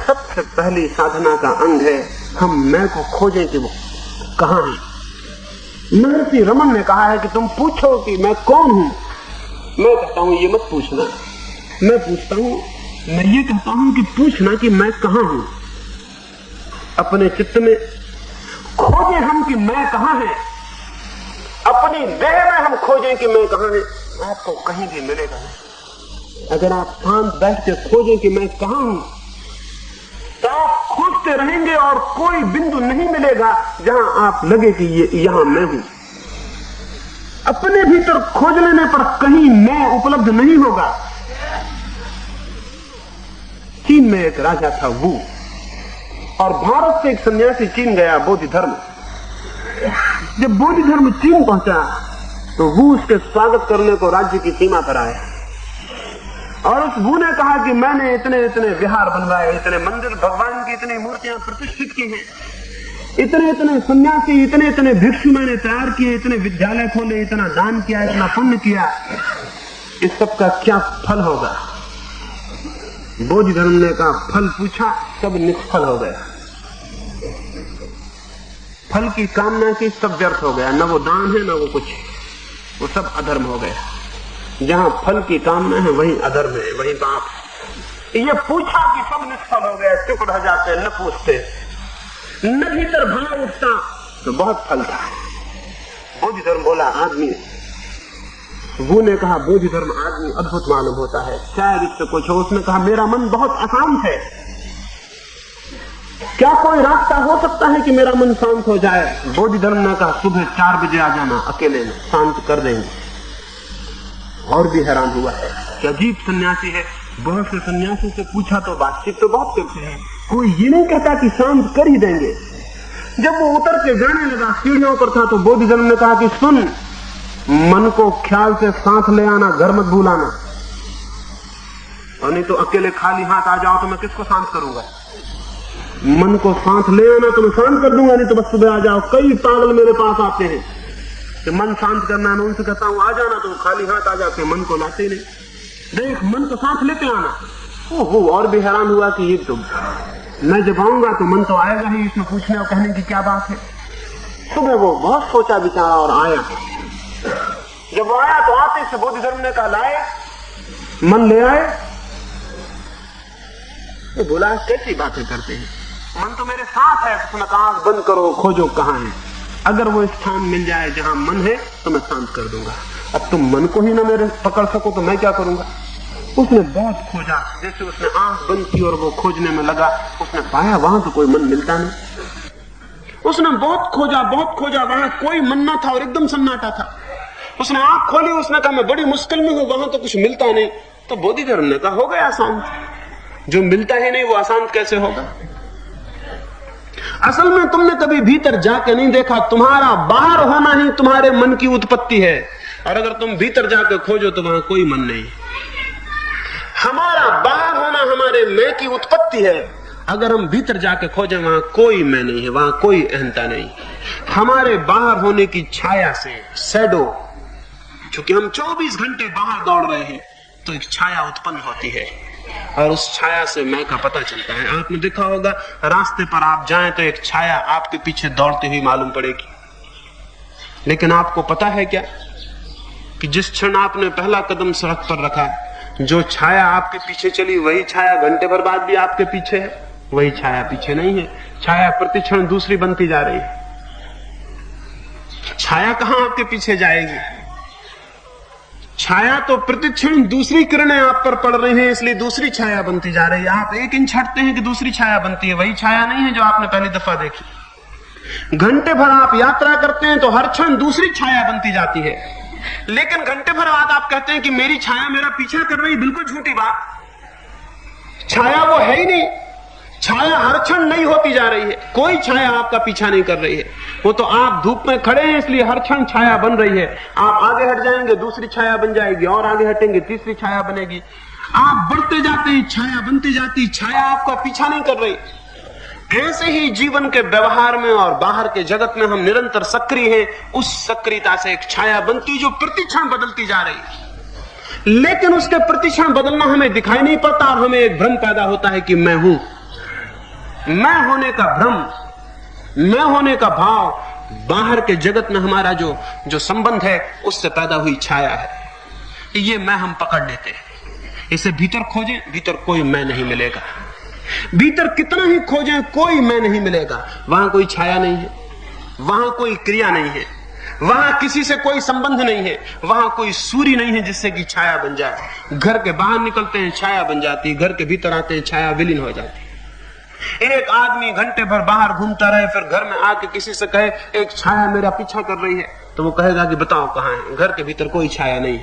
सबसे पहली साधना का अंग है हम मैं को खोजें कि वो कहां है। महर्षि रमन ने कहा है कि तुम पूछो कि मैं कौन हूं। मैं कहता हूं ये मत पूछना, मैं पूछता हूं, मैं ये कहता हूं कि पूछना कि मैं कहां हूं। अपने चित्त में खोजें हम कि मैं कहां है, अपनी देह में हम खोजें कि मैं कहां है, आपको कहीं भी मिलेगा नहीं। अगर आप शांत बैठ के खोजें कि मैं कहां हूं तो आप खोजते रहेंगे और कोई बिंदु नहीं मिलेगा जहां आप लगे कि ये यहां मैं हूं। अपने भीतर खोज लेने पर कहीं मैं उपलब्ध नहीं होगा। चीन में एक राजा था वू, और भारत से एक सन्यासी चीन गया बोधि धर्म। जब बोधि धर्म चीन पहुंचा तो वू उसके स्वागत करने को राज्य की सीमा पर आया, और उस वू ने कहा कि मैंने इतने इतने विहार बनवाए, इतने मंदिर, भगवान की इतनी मूर्तियां प्रतिष्ठित की हैं, इतने इतने सन्यासी, इतने इतने भिक्षु मैंने तैयार किए, इतने विद्यालय खोले, इतना दान किया, इतना पुण्य किया, इस सब का क्या फल होगा? बोधि धर्म ने कहा, फल पूछा, सब निष्फल हो गया। फल की कामना की, सब व्यर्थ हो गया, न वो दान है न वो कुछ, वो सब अधर्म हो गया। जहां फल की कामना है वहीं अधर्म है, वहीं पाप। ये पूछा कि सब निष्फल हो गया, चुप रह जाते, न पूछते, न भीतर भाव उठता तो बहुत फल था। बोधि धर्म बोला आदमी, वो ने कहा बोधि धर्म आदमी अद्भुत मालूम होता है, शायद इससे कुछ हो। उसने कहा मेरा मन बहुत अशांत है, क्या कोई रास्ता हो सकता है कि मेरा मन शांत हो जाए? बोधि धर्म ने कहा सुबह 4 बजे आ जाना, अकेले में शांत कर देंगे। और भी हैरान हुआ है कि अजीब सन्यासी है। बहुत से सन्यासी से पूछा तो बातचीत तो बहुत करते हैं, कोई ये नहीं कहता कि शांत कर ही देंगे। जब वो उतर के जाने लगा, सीढ़ियों पर था, तो बोधि धर्म ने कहा कि सुन, मन को ख्याल से साथ ले आना, घर मत भूलाना, और नहीं तो अकेले खाली हाथ आ जाओ तो मैं किसको शांत करूंगा? मन को साथ ले आना तो मैं शांत कर दूंगा, नहीं तो बस सुबह आ जाओ। कई पागल मेरे पास आते हैं कि मन शांत करना, मैं उनसे कहता हूं आ जाना, तो खाली हाथ आ जाते हैं, मन को लाते ही नहीं। देख, मन को साथ लेते आना। वो और भी हैरान हुआ कि ये तो मैं जब आऊंगा तो मन तो आएगा ही, इसमें पूछने और कहने की क्या बात है। सुबह वो बहुत सोचा विचारा और आया। जब वो आया तो आते से बोधि धर्म ने कहा लाए, मन ले आए। तो बोला कैसी बातें करते हैं, मन तो मेरे साथ है। उसने कहा आंख बंद करो, खोजो कहां है, अगर वो स्थान मिल जाए जहां मन है तो मैं शांत कर दूंगा। अब तुम मन को ही ना मेरे पकड़ सको तो मैं क्या करूंगा? उसने बहुत खोजा, जैसे उसने आंख बंद की और वो खोजने में लगा, उसने पाया वहां तो कोई मन मिलता नहीं। उसने बहुत खोजा, वहां कोई मन ना था और एकदम सन्नाटा था। उसने आंख खोली, उसने कहा मैं बड़ी मुश्किल में हूं, वहां तो कुछ मिलता नहीं। तो बोधि धर्म ने कहा हो गया अशांत, जो मिलता ही नहीं वो अशांत कैसे होगा? असल में तुमने कभी भीतर जाके नहीं देखा, तुम्हारा बाहर होना ही तुम्हारे मन की उत्पत्ति है, और अगर तुम भीतर जाकर खोजो तो वहां कोई मन नहीं। हमारा बाहर होना हमारे मैं की उत्पत्ति है, अगर हम भीतर जाके खोजें वहां कोई मैं नहीं है, वहां कोई अहंता नहीं। हमारे बाहर होने की छाया से, शैडो, क्योंकि हम 24 घंटे बाहर दौड़ रहे हैं, तो एक छाया उत्पन्न होती है, और उस छाया से मैं का पता चलता है। आपने देखा होगा रास्ते पर आप जाएं तो एक छाया आपके पीछे दौड़ती हुई मालूम पड़ेगी, लेकिन आपको पता है क्या कि जिस क्षण आपने पहला कदम सड़क पर रखा, जो छाया आपके पीछे चली वही छाया घंटे भर बाद भी आपके पीछे है, वही छाया पीछे नहीं है। छाया प्रतिक्षण दूसरी बनती जा रही है। छाया कहां आपके पीछे जाएगी? छाया तो प्रतिक्षण दूसरी किरणें आप पर पड़ रही हैं, इसलिए दूसरी छाया बनती जा रही है। आप 1 इंच हटते हैं कि दूसरी छाया बनती है, वही छाया नहीं है जो आपने पहली दफा देखी। घंटे भर आप यात्रा करते हैं तो हर क्षण दूसरी छाया बनती जाती है, लेकिन घंटे भर बाद आप कहते हैं कि मेरी छाया मेरा पीछा कर रही, बिल्कुल झूठी बात। छाया वो है ही नहीं, छाया हर क्षण नई होती जा रही है, कोई छाया आपका पीछा नहीं कर रही है। वो तो आप धूप में खड़े हैं इसलिए हर क्षण छाया बन रही है। आप आगे हट जाएंगे दूसरी छाया बन जाएगी, और आगे हटेंगे तीसरी छाया बनेगी। आप बढ़ते जाते हैं, छाया बनती जाती, छाया आपका पीछा नहीं कर रही। ऐसे ही जीवन के व्यवहार में और बाहर के जगत में हम निरंतर सक्रिय हैं। उस सक्रियता से एक छाया बनती जो प्रतिक्षण बदलती जा रही है, लेकिन उसके प्रतिक्षण बदलना हमें दिखाई नहीं पड़ता, और हमें एक भ्रम पैदा होता है कि मैं हूं। मैं होने का भ्रम, मैं होने का भाव बाहर के जगत में हमारा जो संबंध है उससे पैदा हुई छाया है। ये मैं हम पकड़ लेते हैं। इसे भीतर खोजें, भीतर कोई मैं नहीं मिलेगा। भीतर कितना ही खोजें कोई मैं नहीं मिलेगा। वहां कोई छाया नहीं है, वहां कोई क्रिया नहीं है, वहां किसी से कोई संबंध नहीं है, वहां कोई सूर्य नहीं है जिससे कि छाया बन जाए। घर के बाहर निकलते हैं छाया बन जाती है, घर के भीतर आते हैं छाया विलीन हो जाती है। एक आदमी घंटे भर बाहर घूमता रहे, फिर घर में आके किसी से कहे एक छाया मेरा पीछा कर रही है, तो वो कहेगा कि बताओ कहां है? घर के भीतर कोई छाया नहीं,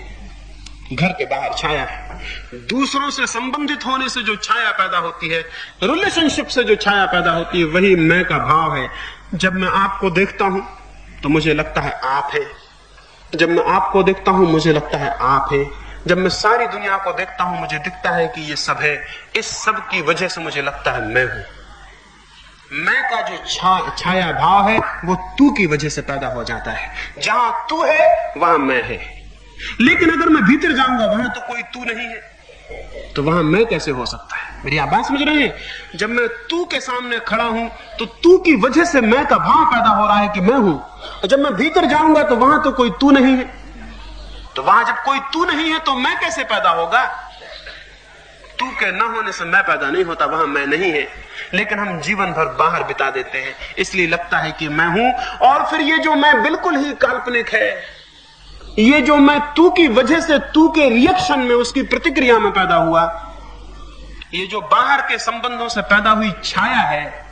घर के बाहर छाया है। दूसरों से संबंधित होने से जो छाया पैदा होती है, रिलेशनशिप से जो छाया पैदा होती है, वही मैं का भाव है। जब मैं आपको देखता हूं तो मुझे लगता है आप है, जब मैं आपको देखता हूं मुझे लगता है आप है, जब मैं सारी दुनिया को देखता हूं मुझे दिखता है कि ये सब है। इस सब की वजह से मुझे लगता है मैं हूं। मैं का जो छाया भाव है वो तू की वजह से पैदा हो जाता है। जहां तू है वहां मैं है। लेकिन अगर मैं भीतर जाऊंगा वहां तो कोई तू नहीं है, तो वहां मैं कैसे हो सकता है? मेरी आप बात समझ रहे हैं? जब मैं तू के सामने खड़ा हूं तो तू की वजह से मैं का भाव पैदा हो रहा है कि मैं हूं। और जब मैं भीतर जाऊंगा तो वहां तो कोई तू नहीं है, तो वहां जब कोई तू नहीं है तो मैं कैसे पैदा होगा? तू के न होने से मैं पैदा नहीं होता, वहां मैं नहीं है। लेकिन हम जीवन भर बाहर बिता देते हैं, इसलिए लगता है कि मैं हूं। और फिर ये जो मैं बिल्कुल ही काल्पनिक है, ये जो मैं तू की वजह से, तू के रिएक्शन में, उसकी प्रतिक्रिया में पैदा हुआ, ये जो बाहर के संबंधों से पैदा हुई छाया है,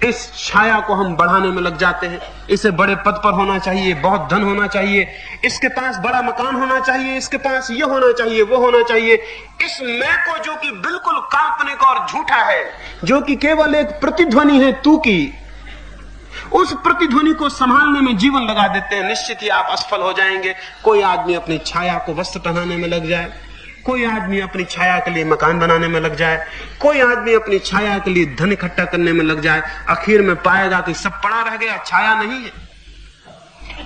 इस छाया को हम बढ़ाने में लग जाते हैं। इसे बड़े पद पर होना चाहिए, बहुत धन होना चाहिए, इसके पास बड़ा मकान होना चाहिए, इसके पास ये होना चाहिए, वो होना चाहिए। इस मैं को जो कि बिल्कुल काल्पनिक और झूठा है, जो कि केवल एक प्रतिध्वनि है तू की, उस प्रतिध्वनि को संभालने में जीवन लगा देते हैं। निश्चित ही आप असफल हो जाएंगे। कोई आदमी अपनी छाया को वस्त्र पहनाने में लग जाए, कोई आदमी अपनी छाया के लिए मकान बनाने में लग जाए, कोई आदमी अपनी छाया के लिए धन इकट्ठा करने में लग जाए, आखिर में पाएगा कि सब पड़ा रह गया, छाया नहीं है।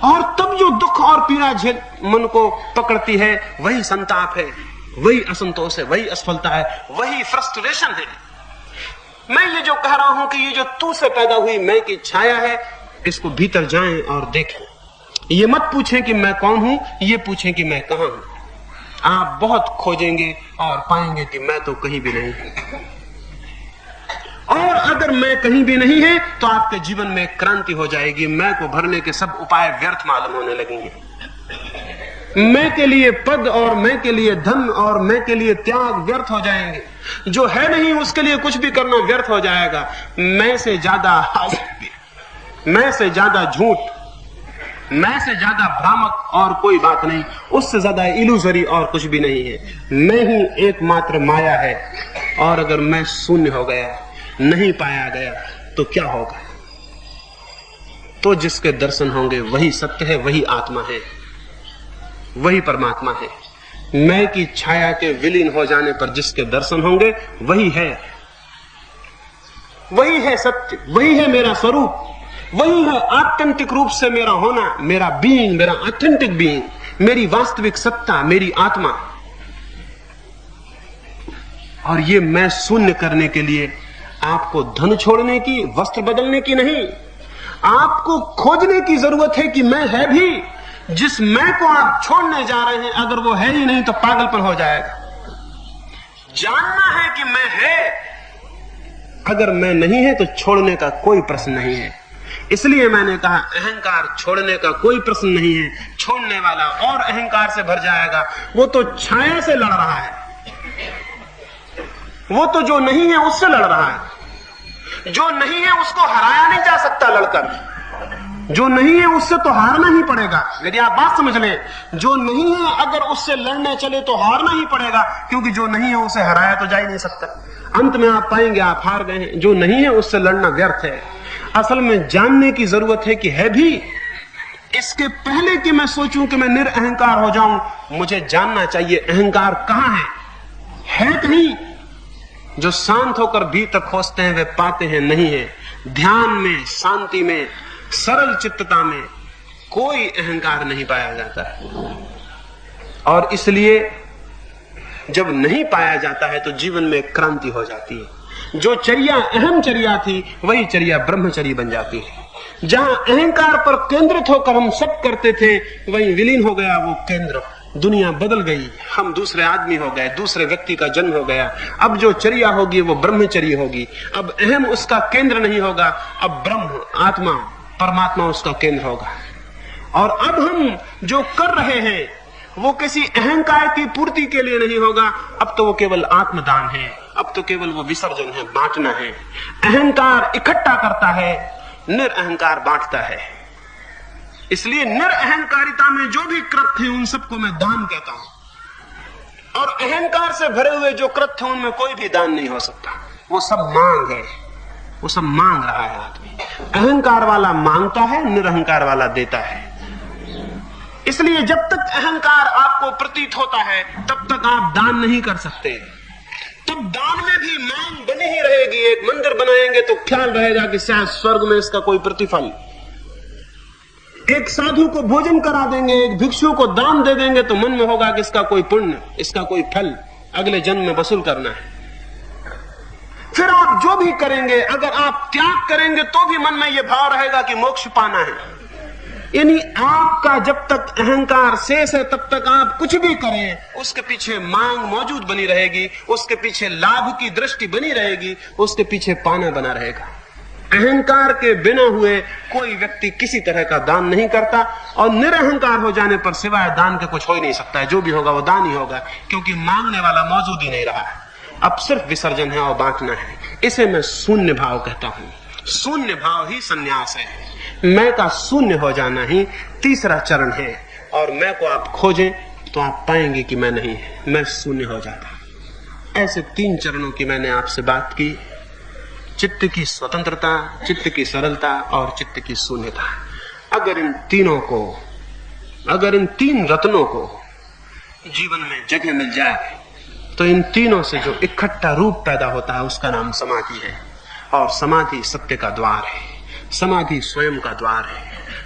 और तब जो दुख और पीड़ा झेल मन को पकड़ती है, वही संताप है, वही असंतोष है, वही असफलता है, वही फ्रस्ट्रेशन है। मैं ये जो कह रहा हूं कि ये जो तू से पैदा हुई मैं की छाया है, इसको भीतर जाएं और देखें। ये मत पूछें कि मैं कौन हूं, ये पूछें कि मैं कहां हूं। आप बहुत खोजेंगे और पाएंगे कि मैं तो कहीं भी नहीं हूं। और अगर मैं कहीं भी नहीं है तो आपके जीवन में क्रांति हो जाएगी। मैं को भरने के सब उपाय व्यर्थ मालूम होने लगेंगे। मैं के लिए पद और मैं के लिए धन और मैं के लिए त्याग व्यर्थ हो जाएंगे। जो है नहीं उसके लिए कुछ भी करना व्यर्थ हो जाएगा। मैं से ज्यादा मैं से ज्यादा झूठ, मैं से ज्यादा भ्रामक और कोई बात नहीं, उससे ज्यादा इल्यूजरी और कुछ भी नहीं है। मैं ही एकमात्र माया है। और अगर मैं शून्य हो गया, नहीं पाया गया, तो क्या होगा? तो जिसके दर्शन होंगे वही सत्य है, वही आत्मा है, वही परमात्मा है। मैं की छाया के विलीन हो जाने पर जिसके दर्शन होंगे वही है, वही है सत्य, वही है मेरा स्वरूप, वही है आत्यंतिक रूप से मेरा होना, मेरा बीइंग, मेरा ऑथेंटिक बीइंग, मेरी वास्तविक सत्ता, मेरी आत्मा। और ये मैं शून्य करने के लिए आपको धन छोड़ने की, वस्त्र बदलने की नहीं, आपको खोजने की जरूरत है कि मैं है भी। जिस मैं को आप छोड़ने जा रहे हैं, अगर वो है ही नहीं तो पागलपन हो जाएगा। जानना है कि मैं है, अगर मैं नहीं है तो छोड़ने का कोई प्रश्न नहीं है। इसलिए मैंने कहा अहंकार छोड़ने का कोई प्रश्न नहीं है। छोड़ने वाला और अहंकार से भर जाएगा। वो तो छाया से लड़ रहा है, वो तो जो नहीं है उससे लड़ रहा है। जो नहीं है उसको हराया नहीं जा सकता लड़कर, जो नहीं है उससे तो हारना ही पड़ेगा। यदि आप बात समझ लें, जो नहीं है अगर उससे लड़ने चले तो हारना ही पड़ेगा, क्योंकि जो नहीं है उसे हराया तो जा ही नहीं सकता। अंत में आप पाएंगे आप हार गए हैं। जो नहीं है उससे लड़ना व्यर्थ है। असल में जानने की जरूरत है कि है भी। इसके पहले कि मैं सोचूं कि मैं निरअहंकार हो जाऊं, मुझे जानना चाहिए अहंकार कहां है कहीं? जो शांत होकर भीतर खोजते हैं वे पाते हैं नहीं है। ध्यान में, शांति में, सरल चित्तता में कोई अहंकार नहीं पाया जाता है। और इसलिए जब नहीं पाया जाता है तो जीवन में क्रांति हो जाती है। जो चर्या अहम चर्या थी वही चर्या ब्रह्मचर्य बन जाती है। जहां अहंकार पर केंद्रित होकर हम सब करते थे वहीं विलीन हो गया वो केंद्र। दुनिया बदल गई, हम दूसरे आदमी हो गए, दूसरे व्यक्ति का जन्म हो गया। अब जो चर्या होगी वो ब्रह्मचर्य होगी। अब अहम उसका केंद्र नहीं होगा, अब ब्रह्म, आत्मा, परमात्मा उसका केंद्र होगा। और अब हम जो कर रहे हैं वो किसी अहंकार की पूर्ति के लिए नहीं होगा, अब तो वो केवल आत्मदान है। अब तो केवल वो विसर्जन है, बांटना है। अहंकार इकट्ठा करता है, निरअहंकार बांटता है। इसलिए निरअहंकारिता में जो भी कृत्य है उन सबको मैं दान कहता हूं, और अहंकार से भरे हुए जो कृत्य हैं उनमें कोई भी दान नहीं हो सकता। वो सब मांग है, वो सब मांग रहा है आदमी। अहंकार वाला मांगता है, निरअहंकार वाला देता है। इसलिए जब तक अहंकार आपको प्रतीत होता है तब तक आप दान नहीं कर सकते। तब दान में भी मांग बनी ही रहेगी। एक मंदिर बनाएंगे तो ख्याल रहेगा कि शायद स्वर्ग में इसका कोई प्रतिफल। एक साधु को भोजन करा देंगे, एक भिक्षु को दान दे देंगे तो मन में होगा कि इसका कोई पुण्य, इसका कोई फल अगले जन्म में वसूल करना है। फिर आप जो भी करेंगे, अगर आप त्याग करेंगे तो भी मन में यह भाव रहेगा कि मोक्ष पाना है। यानी आपका जब तक अहंकार शेष है तब तक आप कुछ भी करें उसके पीछे मांग मौजूद बनी रहेगी, उसके पीछे लाभ की दृष्टि बनी रहेगी, उसके पीछे पाना बना रहेगा। अहंकार के बिना हुए कोई व्यक्ति किसी तरह का दान नहीं करता, और निरअहंकार हो जाने पर सिवाय दान के कुछ हो ही नहीं सकता है। जो भी होगा वो दान ही होगा, क्योंकि मांगने वाला मौजूद ही नहीं रहा है। अब सिर्फ विसर्जन है और बांटना है। इसे मैं शून्य भाव कहता हूं। शून्य भाव ही संन्यास है। मैं का शून्य हो जाना ही तीसरा चरण है। और मैं को आप खोजें तो आप पाएंगे कि मैं नहीं, मैं शून्य हो जाता। ऐसे 3 चरणों की मैंने आपसे बात की। चित्त की स्वतंत्रता, चित्त की सरलता और चित्त की शून्यता। अगर इन 3 रत्नों को जीवन में जगह मिल जाए तो इन तीनों से जो इकट्ठा रूप पैदा होता है उसका नाम समाधि है। और समाधि सत्य का द्वार है, समाधि स्वयं का द्वार है,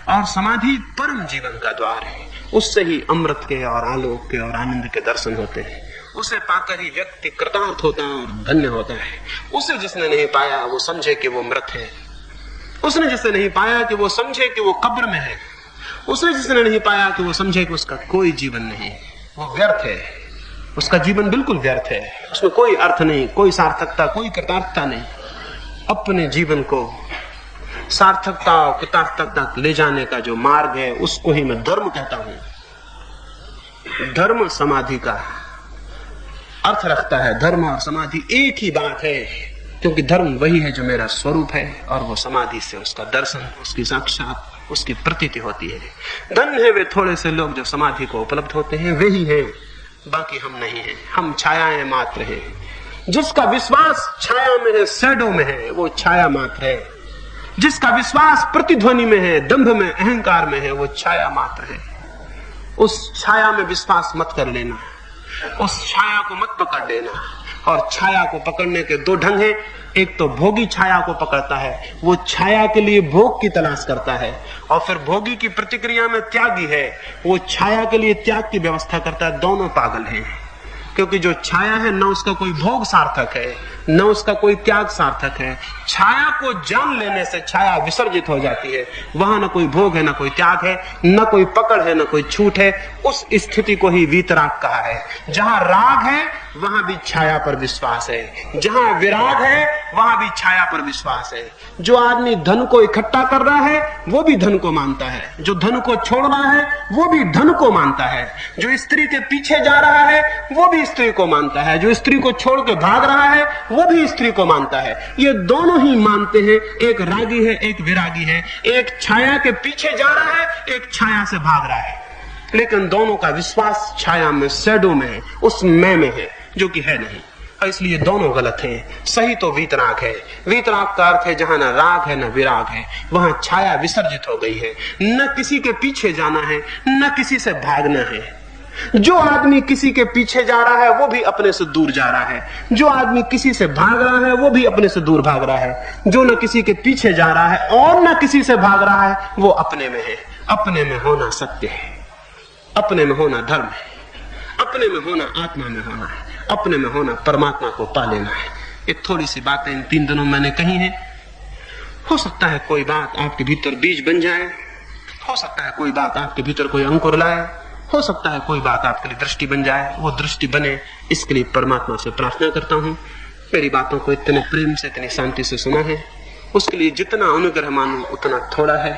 और समाधि परम जीवन का द्वार है। उससे ही अमृत के और आलोक के और आनंद के दर्शन होते हैं। उसे पाकर ही व्यक्ति कृतार्थ होता है और धन्य होता है। उसे जिसने नहीं पाया वो समझे कि वो मृत है। उसने जिसने नहीं पाया कि वो समझे कि वो कब्र में है। उसने जिसने नहीं पाया कि वो समझे कि उसका कोई जीवन नहीं, वो व्यर्थ है। उसका जीवन बिल्कुल व्यर्थ है, उसमें कोई अर्थ नहीं, कोई सार्थकता, कोई कृतार्थता नहीं। अपने जीवन को सार्थकता और कृतार्थता तक ले जाने का जो मार्ग है उसको ही मैं धर्म कहता हूं। धर्म समाधि का अर्थ रखता है। धर्म और समाधि एक ही बात है, क्योंकि धर्म वही है जो मेरा स्वरूप है, और वो समाधि से उसका दर्शन, उसकी साक्षात, उसकी प्रतीति होती है। धन्य है वे थोड़े से लोग जो समाधि को उपलब्ध होते हैं, वे ही हैं, बाकी हम नहीं हैं। हम छायाएं मात्र हैं। जिसका विश्वास छाया में है, शैडो में है, वो छाया मात्र है। जिसका विश्वास प्रतिध्वनि में है, दंभ में, अहंकार में है, वो छाया मात्र है। उस छाया में विश्वास मत कर लेना, उस छाया को मत पकड़ लेना। और छाया को पकड़ने के 2 ढंग हैं। एक तो भोगी छाया को पकड़ता है, वो छाया के लिए भोग की तलाश करता है, और फिर भोगी की प्रतिक्रिया में त्यागी है, वो छाया के लिए त्याग की व्यवस्था करता है। दोनों पागल हैं, क्योंकि जो छाया है न उसका कोई भोग सार्थक है, न उसका कोई त्याग सार्थक है। छाया को जान लेने से छाया विसर्जित हो जाती है। वहां न कोई भोग है, न कोई त्याग है, न कोई पकड़ है, न कोई छूट है। उस स्थिति को ही वीतराग कहा है। जहां राग है वहां भी छाया पर विश्वास है, जहां विराग है वहां भी छाया पर विश्वास है। जो आदमी धन को इकट्ठा कर रहा है वो भी धन को मानता है, जो धन को छोड़ रहा है वो भी धन को मानता है, जो स्त्री के पीछे जा रहा है वो भी स्त्री को मानता है, जो स्त्री को छोड़ के भाग रहा है वो भी स्त्री को मानता है। ये दोनों ही मानते हैं। एक रागी है, एक विरागी है। एक छाया के पीछे जा रहा है, एक छाया से भाग रहा है, लेकिन दोनों का विश्वास छाया में, शैडो में, उस मैं में है, जो कि है नहीं। और इसलिए दोनों गलत हैं। सही तो वीतराग है। वीतराग का अर्थ है जहां न राग है न विराग है, वहां छाया विसर्जित हो गई है। न किसी के पीछे जाना है, न किसी से भागना है। जो आदमी किसी के पीछे जा रहा है वो भी अपने से दूर जा रहा है। जो आदमी किसी से भाग रहा है वो भी अपने से दूर भाग रहा है। जो न किसी के पीछे जा रहा है और न किसी से भाग रहा है वो अपने में है। अपने में होना सत्य है, अपने में होना धर्म है, अपने में होना आत्मा में होना है, अपने में होना परमात्मा को पा लेना है। ये थोड़ी सी बातें इन 3 दिनों मैंने कही हैं। हो सकता है कोई बात आपके भीतर बीज बन जाए, हो सकता है कोई बात आपके भीतर कोई अंकुर लाए, हो सकता है कोई बात आपके लिए दृष्टि बन जाए। वो दृष्टि बने इसके लिए परमात्मा से प्रार्थना करता हूँ। मेरी बातों को इतने प्रेम से, इतनी शांति से सुना है, उसके लिए जितना अनुग्रह मानूं उतना थोड़ा है।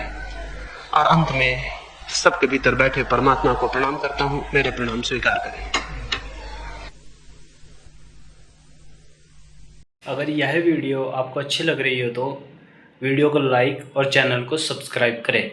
और अंत में सबके भीतर बैठे परमात्मा को प्रणाम करता हूँ। मेरे प्रणाम स्वीकार करें। अगर यह वीडियो आपको अच्छी लग रही हो तो वीडियो को लाइक और चैनल को सब्सक्राइब करें।